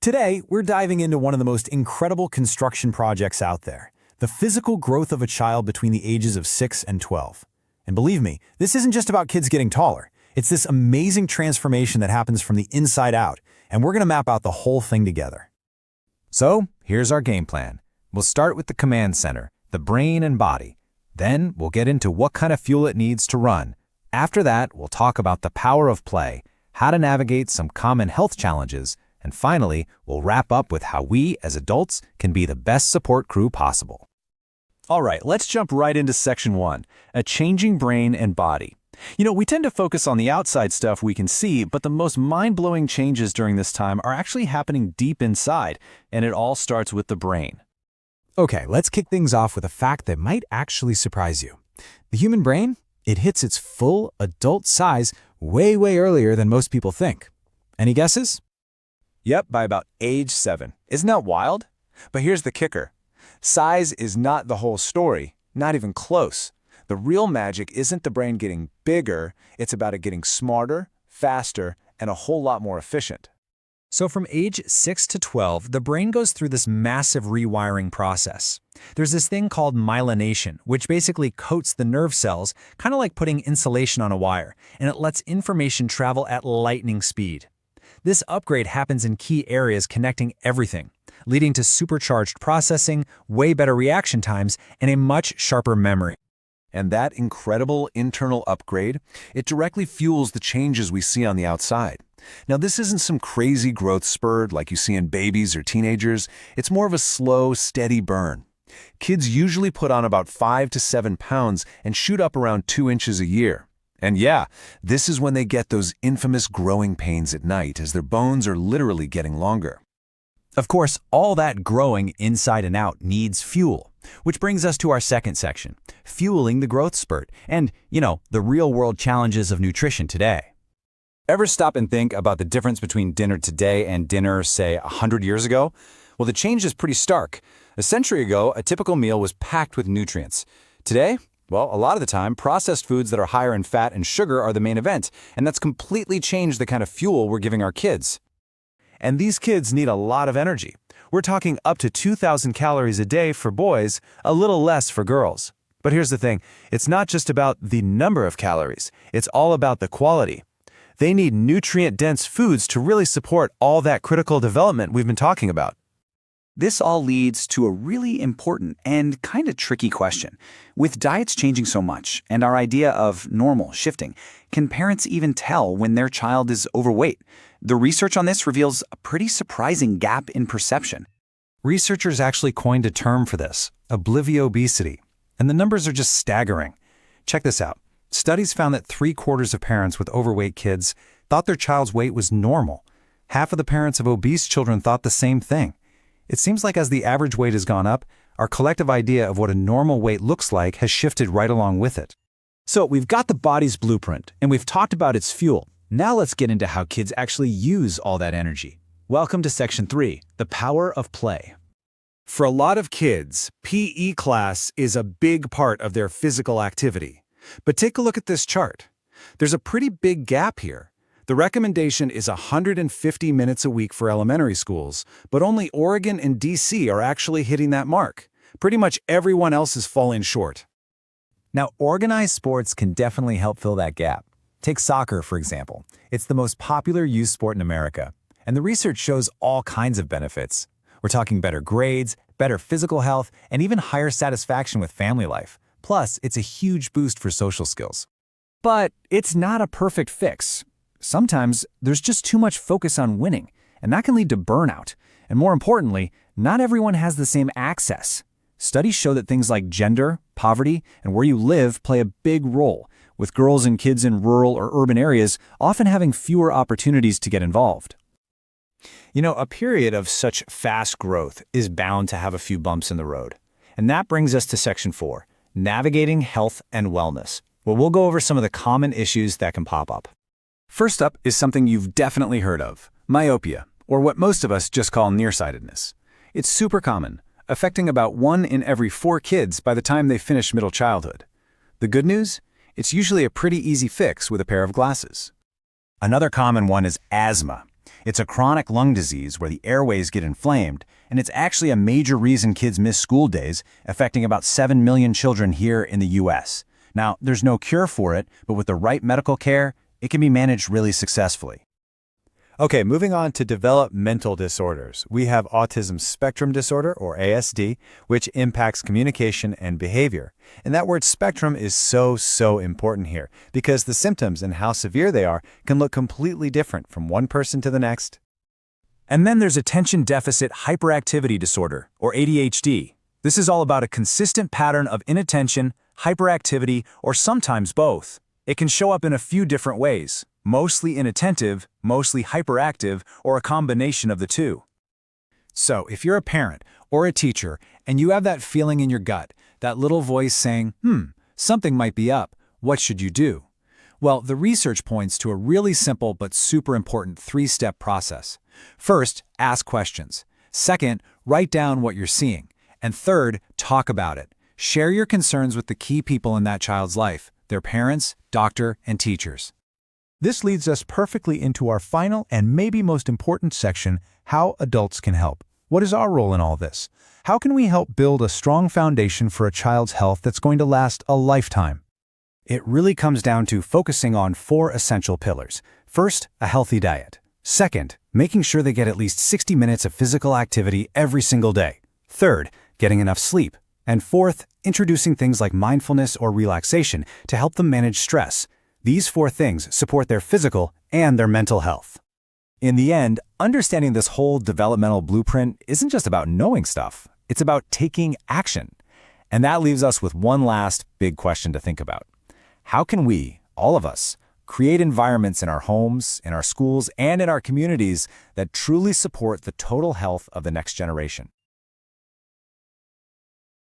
Today, we're diving into one of the most incredible construction projects out there, the physical growth of a child between the ages of 6 and 12. And believe me, this isn't just about kids getting taller. It's this amazing transformation that happens from the inside out, and we're going to map out the whole thing together. So, here's our game plan. We'll start with the command center, the brain and body. Then, we'll get into what kind of fuel it needs to run. After that, we'll talk about the power of play, how to navigate some common health challenges, and finally, we'll wrap up with how we, as adults, can be the best support crew possible. All right, let's jump right into section 1, a changing brain and body. We tend to focus on the outside stuff we can see, but the most mind-blowing changes during this time are actually happening deep inside, and it all starts with the brain. Okay, let's kick things off with a fact that might actually surprise you. The human brain, it hits its full adult size way earlier than most people think. Any guesses? Yep, by about age 7. Isn't that wild? But here's the kicker. Size is not the whole story, not even close. The real magic isn't the brain getting bigger, it's about it getting smarter, faster, and a whole lot more efficient. So from age 6 to 12, the brain goes through this massive rewiring process. There's this thing called myelination, which basically coats the nerve cells, kind of like putting insulation on a wire, and it lets information travel at lightning speed. This upgrade happens in key areas connecting everything, leading to supercharged processing, way better reaction times, and a much sharper memory. And that incredible internal upgrade, it directly fuels the changes we see on the outside. Now, this isn't some crazy growth spurt like you see in babies or teenagers. It's more of a slow, steady burn. Kids usually put on about 5 to 7 pounds and shoot up around 2 inches a year. And yeah, this is when they get those infamous growing pains at night as their bones are literally getting longer. Of course, all that growing inside and out needs fuel, which brings us to our second section, fueling the growth spurt and, the real-world challenges of nutrition today. Ever stop and think about the difference between dinner today and dinner, say, 100 years ago? Well, the change is pretty stark. A century ago, a typical meal was packed with nutrients. Today, well, a lot of the time, processed foods that are higher in fat and sugar are the main event, and that's completely changed the kind of fuel we're giving our kids. And these kids need a lot of energy. We're talking up to 2,000 calories a day for boys, a little less for girls. But here's the thing, it's not just about the number of calories, it's all about the quality. They need nutrient-dense foods to really support all that critical development we've been talking about. This all leads to a really important and kind of tricky question. With diets changing so much and our idea of normal shifting, can parents even tell when their child is overweight? The research on this reveals a pretty surprising gap in perception. Researchers actually coined a term for this, obliviobesity, and the numbers are just staggering. Check this out. Studies found that 3/4 of parents with overweight kids thought their child's weight was normal. Half of the parents of obese children thought the same thing. It seems like as the average weight has gone up, our collective idea of what a normal weight looks like has shifted right along with it. So we've got the body's blueprint, and we've talked about its fuel. Now let's get into how kids actually use all that energy. Welcome to section 3, the power of play. For a lot of kids, PE class is a big part of their physical activity. But take a look at this chart. There's a pretty big gap here. The recommendation is 150 minutes a week for elementary schools, but only Oregon and DC are actually hitting that mark. Pretty much everyone else is falling short. Now, organized sports can definitely help fill that gap. Take soccer, for example. It's the most popular youth sport in America, and the research shows all kinds of benefits. We're talking better grades, better physical health, and even higher satisfaction with family life. Plus, it's a huge boost for social skills. But it's not a perfect fix. Sometimes there's just too much focus on winning, and that can lead to burnout. And more importantly, not everyone has the same access. Studies show that things like gender, poverty, and where you live play a big role, with girls and kids in rural or urban areas often having fewer opportunities to get involved. A period of such fast growth is bound to have a few bumps in the road. And that brings us to section 4, navigating health and wellness, where we'll go over some of the common issues that can pop up. First up is something you've definitely heard of, myopia, or what most of us just call nearsightedness. It's super common, affecting about 1 in every 4 kids by the time they finish middle childhood. The good news? It's usually a pretty easy fix with a pair of glasses. Another common one is asthma. It's a chronic lung disease where the airways get inflamed, and it's actually a major reason kids miss school days, affecting about 7 million children here in the U.S. Now, there's no cure for it, but with the right medical care, it can be managed really successfully. Okay, moving on to developmental disorders. We have autism spectrum disorder, or ASD, which impacts communication and behavior. And that word spectrum is so important here, because the symptoms and how severe they are can look completely different from one person to the next. And then there's attention deficit hyperactivity disorder, or ADHD. This is all about a consistent pattern of inattention, hyperactivity, or sometimes both. It can show up in a few different ways. Mostly inattentive, mostly hyperactive, or a combination of the two. So, if you're a parent or a teacher and you have that feeling in your gut, that little voice saying, something might be up, what should you do? Well, the research points to a really simple but super important 3-step process. First, ask questions. Second, write down what you're seeing. And third, talk about it. Share your concerns with the key people in that child's life, their parents, doctor, and teachers. This leads us perfectly into our final and maybe most important section, how adults can help. What is our role in all this? How can we help build a strong foundation for a child's health that's going to last a lifetime? It really comes down to focusing on 4 essential pillars. First, a healthy diet. Second, making sure they get at least 60 minutes of physical activity every single day. Third, getting enough sleep. And fourth, introducing things like mindfulness or relaxation to help them manage stress. These 4 things support their physical and their mental health. In the end, understanding this whole developmental blueprint isn't just about knowing stuff, it's about taking action. And that leaves us with one last big question to think about. How can we, all of us, create environments in our homes, in our schools, and in our communities that truly support the total health of the next generation?